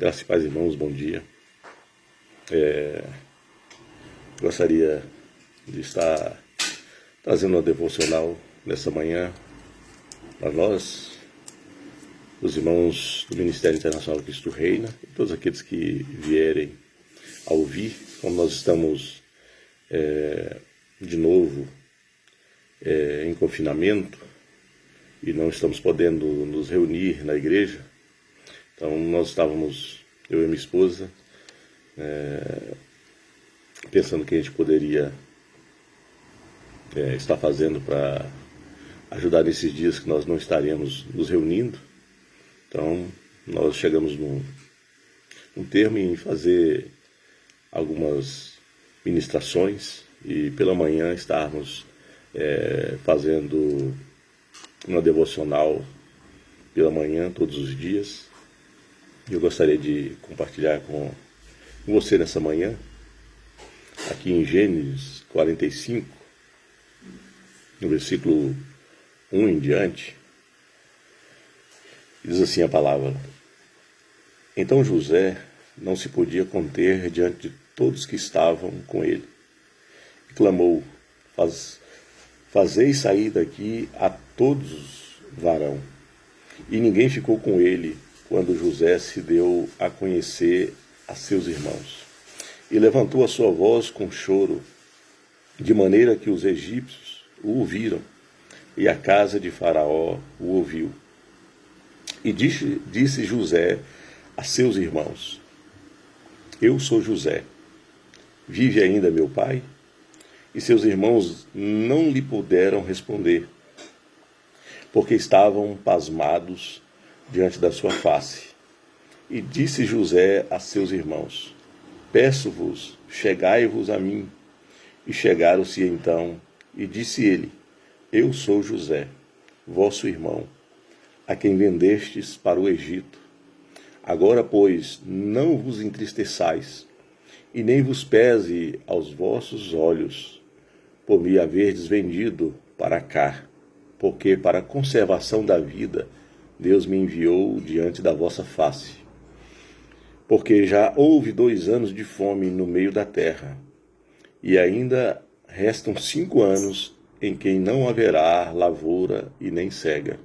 Graças e paz, irmãos, bom dia. Gostaria de estar trazendo uma devocional nessa manhã para nós, os irmãos do Ministério Internacional Cristo Reina, e todos aqueles que vierem a ouvir, como nós estamos de novo em confinamento e não estamos podendo nos reunir na igreja. Então nós estávamos, eu e minha esposa, pensando que a gente poderia estar fazendo para ajudar nesses dias que nós não estaremos nos reunindo. Então nós chegamos num termo em fazer algumas ministrações e pela manhã estarmos fazendo uma devocional pela manhã todos os dias. Eu gostaria de compartilhar com você nessa manhã, aqui em Gênesis 45, no versículo 1 em diante, diz assim a palavra: Então José não se podia conter diante de todos que estavam com ele, e clamou: Fazei sair daqui a todos varão. E ninguém ficou com ele quando José se deu a conhecer a seus irmãos. E levantou a sua voz com choro, de maneira que os egípcios o ouviram, e a casa de Faraó o ouviu. E disse José a seus irmãos: Eu sou José. Vive ainda meu pai? E seus irmãos não lhe puderam responder, porque estavam pasmados diante da sua face. E disse José a seus irmãos: Peço-vos, chegai-vos a mim. E chegaram-se então, e disse ele: Eu sou José, vosso irmão, a quem vendestes para o Egito. Agora, pois, não vos entristeçais, e nem vos pese aos vossos olhos, por me haverdes vendido para cá, porque para a conservação da vida Deus me enviou diante da vossa face. Porque já houve 2 anos de fome no meio da terra, e ainda restam 5 anos em que não haverá lavoura e nem cega.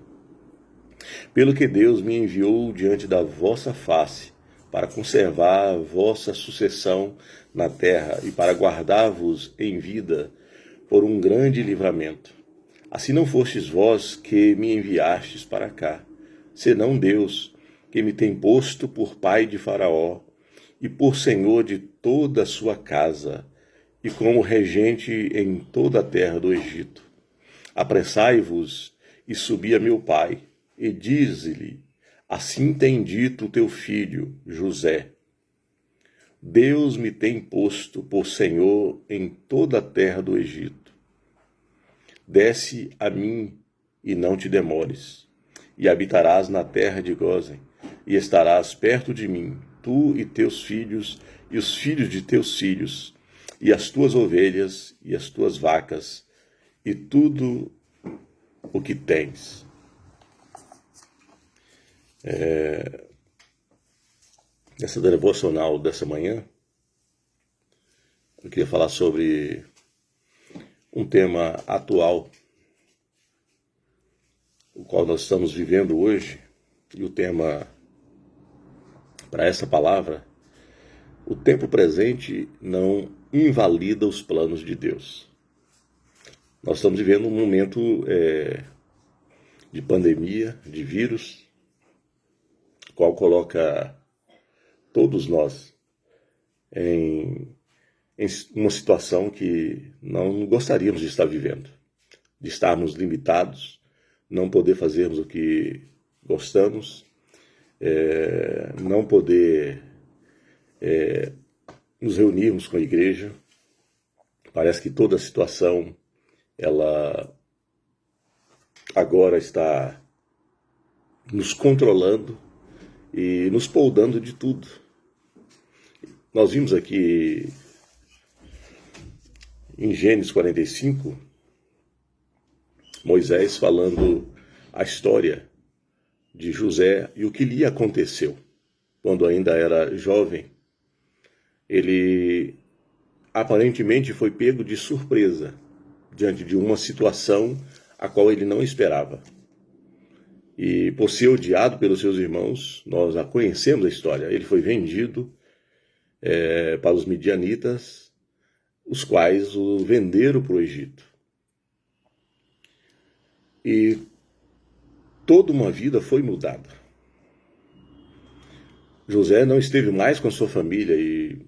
Pelo que Deus me enviou diante da vossa face, para conservar a vossa sucessão na terra e para guardar-vos em vida por um grande livramento. Assim não fostes vós que me enviastes para cá, senão Deus, que me tem posto por pai de Faraó e por senhor de toda a sua casa, e como regente em toda a terra do Egito. Apressai-vos e subi a meu pai, e dize-lhe: Assim tem dito o teu filho, José. Deus me tem posto por senhor em toda a terra do Egito. Desce a mim e não te demores, e habitarás na terra de Gósen, e estarás perto de mim, tu e teus filhos, e os filhos de teus filhos, e as tuas ovelhas, e as tuas vacas, e tudo o que tens. Nessa devocional dessa manhã, eu queria falar sobre um tema atual, o qual nós estamos vivendo hoje, e o tema para essa palavra: o tempo presente não invalida os planos de Deus. Nós estamos vivendo um momento de pandemia, de vírus, o qual coloca todos nós em uma situação que não gostaríamos de estar vivendo, de estarmos limitados, não poder fazermos o que gostamos, não poder nos reunirmos com a igreja. Parece que toda a situação, ela agora está nos controlando e nos poldando de tudo. Nós vimos aqui em Gênesis 45, Moisés falando a história de José e o que lhe aconteceu. quando ainda era jovem, ele aparentemente foi pego de surpresa diante de uma situação a qual ele não esperava. E por ser odiado pelos seus irmãos, nós já conhecemos a história, ele foi vendido para os midianitas, os quais o venderam para o Egito. E toda uma vida foi mudada. José não esteve mais com sua família e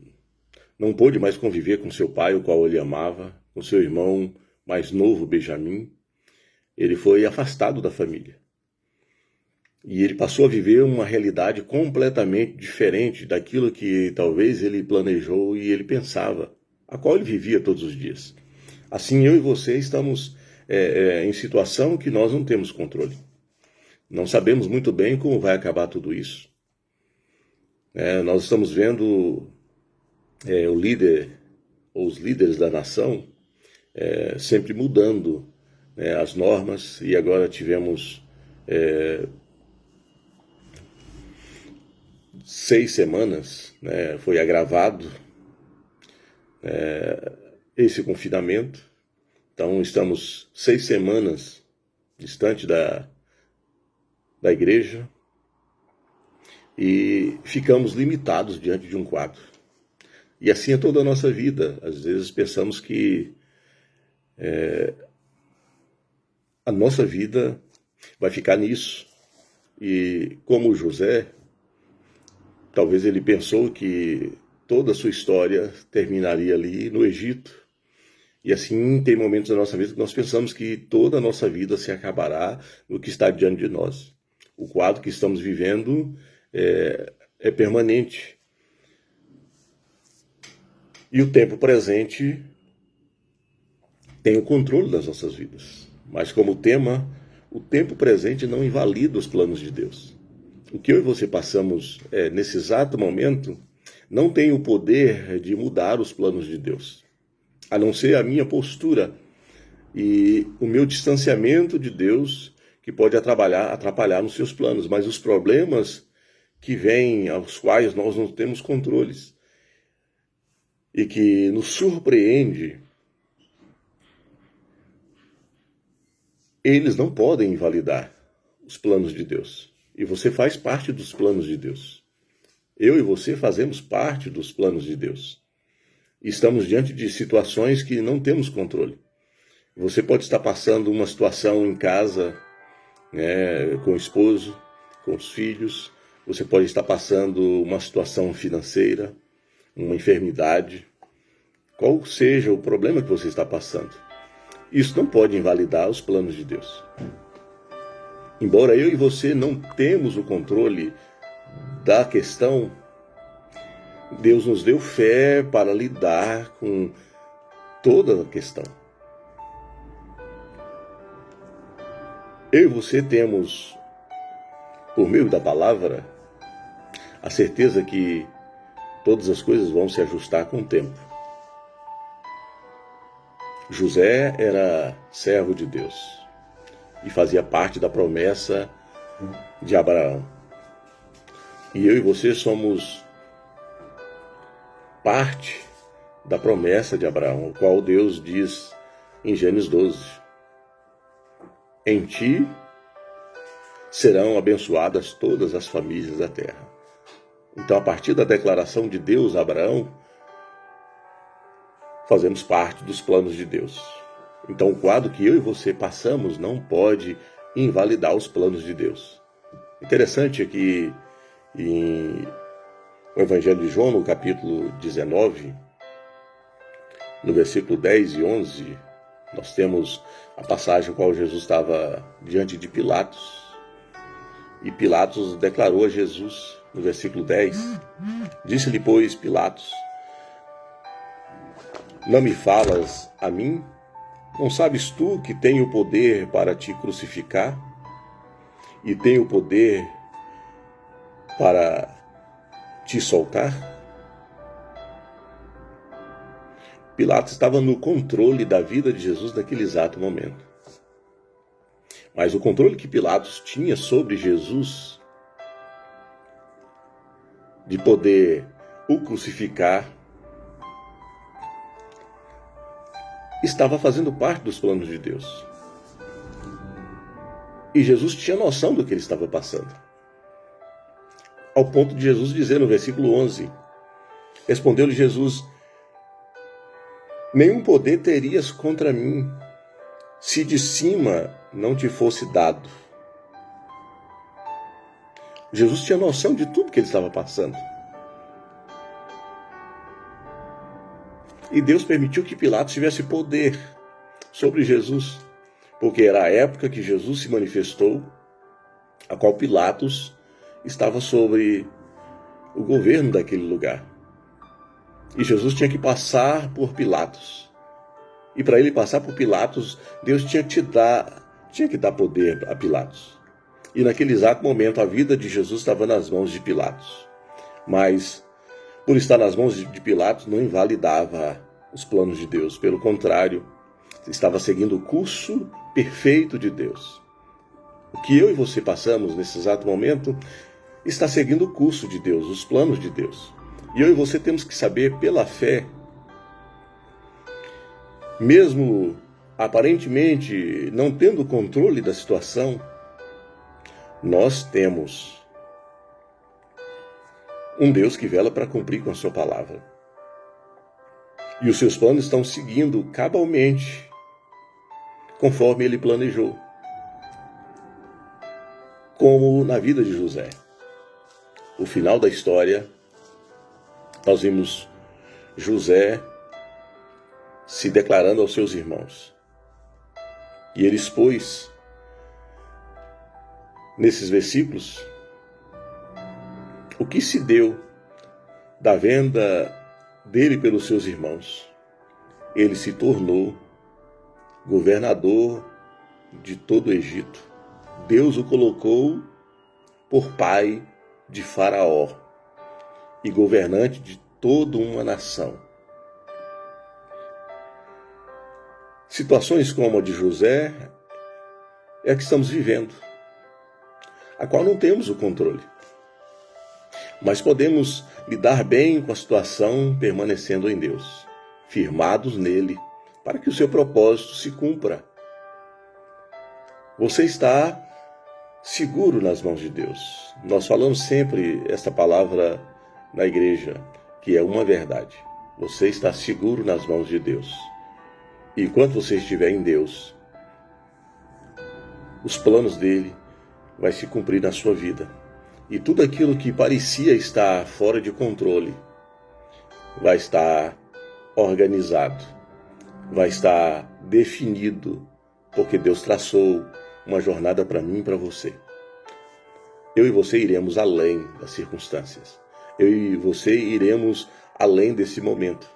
não pôde mais conviver com seu pai, o qual ele amava, com seu irmão mais novo, Benjamim. Ele foi afastado da família. E ele passou a viver uma realidade completamente diferente daquilo que talvez ele planejou e ele pensava, a qual ele vivia todos os dias. Assim, eu e você estamos em situação que nós não temos controle. Não sabemos muito bem como vai acabar tudo isso. Nós estamos vendo o líder, ou os líderes da nação, sempre mudando as normas, e agora tivemos 6 semanas, foi agravado esse confinamento. Então estamos 6 semanas distante da igreja e ficamos limitados diante de um quadro. E assim é toda a nossa vida. Às vezes pensamos que a nossa vida vai ficar nisso. E como José, talvez ele pensou que toda a sua história terminaria ali no Egito. E assim tem momentos da nossa vida que nós pensamos que toda a nossa vida se acabará no que está diante de nós. O quadro que estamos vivendo é permanente. E o tempo presente tem o controle das nossas vidas. Mas como tema, o tempo presente não invalida os planos de Deus. O que eu e você passamos nesse exato momento não tem o poder de mudar os planos de Deus, a não ser a minha postura e o meu distanciamento de Deus, que pode atrapalhar nos seus planos. Mas os problemas que vêm, aos quais nós não temos controles e que nos surpreende, eles não podem invalidar os planos de Deus. E você faz parte dos planos de Deus. Eu e você fazemos parte dos planos de Deus. Estamos diante de situações que não temos controle. Você pode estar passando uma situação em casa, com o esposo, com os filhos. Você pode estar passando uma situação financeira, uma enfermidade. Qual seja o problema que você está passando, isso não pode invalidar os planos de Deus. Embora eu e você não temos o controle da questão, Deus nos deu fé para lidar com toda a questão. Eu e você temos, por meio da palavra, a certeza que todas as coisas vão se ajustar com o tempo. José era servo de Deus e fazia parte da promessa de Abraão. E eu e você somos parte da promessa de Abraão, o qual Deus diz em Gênesis 12: em ti serão abençoadas todas as famílias da terra. Então, a partir da declaração de Deus a Abraão, fazemos parte dos planos de Deus. Então, o quadro que eu e você passamos não pode invalidar os planos de Deus. Interessante é que no Evangelho de João, no capítulo 19, no versículo 10 e 11, nós temos a passagem em qual Jesus estava diante de Pilatos. E Pilatos declarou a Jesus, no versículo 10, disse-lhe, pois, Pilatos: não me falas a mim? Não sabes tu que tenho o poder para te crucificar? E tenho o poder para te soltar? Pilatos estava no controle da vida de Jesus naquele exato momento. Mas o controle que Pilatos tinha sobre Jesus de poder o crucificar, estava fazendo parte dos planos de Deus. E Jesus tinha noção do que ele estava passando. Ao ponto de Jesus dizer no versículo 11, respondeu-lhe Jesus: nenhum poder terias contra mim, se de cima não te fosse dado. Jesus tinha noção de tudo que ele estava passando. E Deus permitiu que Pilatos tivesse poder sobre Jesus, porque era a época que Jesus se manifestou, a qual Pilatos estava sobre o governo daquele lugar. E Jesus tinha que passar por Pilatos. E para ele passar por Pilatos, Deus tinha que dar poder a Pilatos. E naquele exato momento, a vida de Jesus estava nas mãos de Pilatos. Mas, por estar nas mãos de Pilatos, não invalidava os planos de Deus. Pelo contrário, estava seguindo o curso perfeito de Deus. O que eu e você passamos nesse exato momento está seguindo o curso de Deus, os planos de Deus. E eu e você temos que saber, pela fé, mesmo aparentemente não tendo controle da situação, nós temos um Deus que vela para cumprir com a sua palavra. E os seus planos estão seguindo cabalmente, conforme ele planejou. Como na vida de José. O final da história, nós vimos José se declarando aos seus irmãos. E ele expôs, nesses versículos, o que se deu da venda dele pelos seus irmãos. Ele se tornou governador de todo o Egito. Deus o colocou por pai de Faraó e governante de toda uma nação. Situações como a de José é a que estamos vivendo, a qual não temos o controle. Mas podemos lidar bem com a situação permanecendo em Deus, firmados nele, para que o seu propósito se cumpra. Você está seguro nas mãos de Deus. Nós falamos sempre esta palavra na igreja, que é uma verdade. Você está seguro nas mãos de Deus. E enquanto você estiver em Deus, os planos dele vai se cumprir na sua vida. E tudo aquilo que parecia estar fora de controle vai estar organizado, vai estar definido, porque Deus traçou uma jornada para mim e para você. Eu e você iremos além das circunstâncias. Eu e você iremos além desse momento.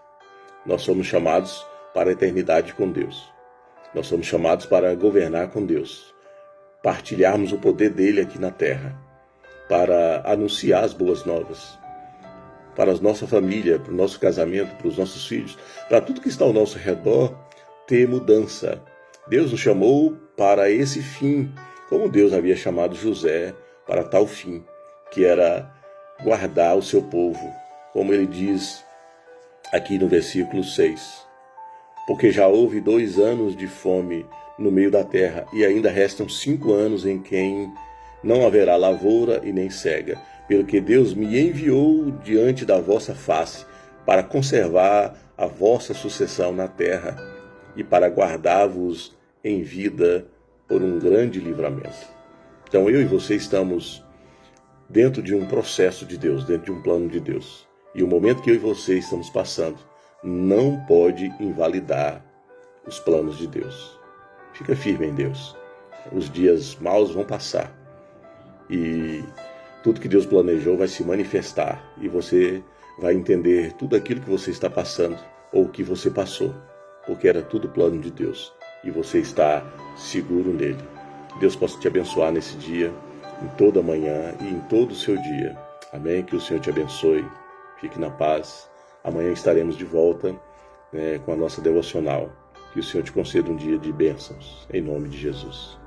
Nós somos chamados para a eternidade com Deus. Nós somos chamados para governar com Deus, partilharmos o poder dele aqui na terra, para anunciar as boas novas, para a nossa família, para o nosso casamento, para os nossos filhos, para tudo que está ao nosso redor, ter mudança. Deus nos chamou para esse fim, como Deus havia chamado José para tal fim, que era guardar o seu povo, como ele diz aqui no versículo 6. Porque já houve 2 anos de fome no meio da terra, e ainda restam 5 anos em quem não haverá lavoura e nem cega, pelo que Deus me enviou diante da vossa face, para conservar a vossa sucessão na terra, e para guardar-vos em vida por um grande livramento. Então eu e você estamos dentro de um processo de Deus, dentro de um plano de Deus. E o momento que eu e você estamos passando não pode invalidar os planos de Deus. Fica firme em Deus. Os dias maus vão passar. E tudo que Deus planejou vai se manifestar. E você vai entender tudo aquilo que você está passando ou que você passou. Porque era tudo plano de Deus. E você está seguro nele. Deus possa te abençoar nesse dia, em toda a manhã e em todo o seu dia. Amém? Que o Senhor te abençoe. Fique na paz. Amanhã estaremos de volta com a nossa devocional. Que o Senhor te conceda um dia de bênçãos. Em nome de Jesus.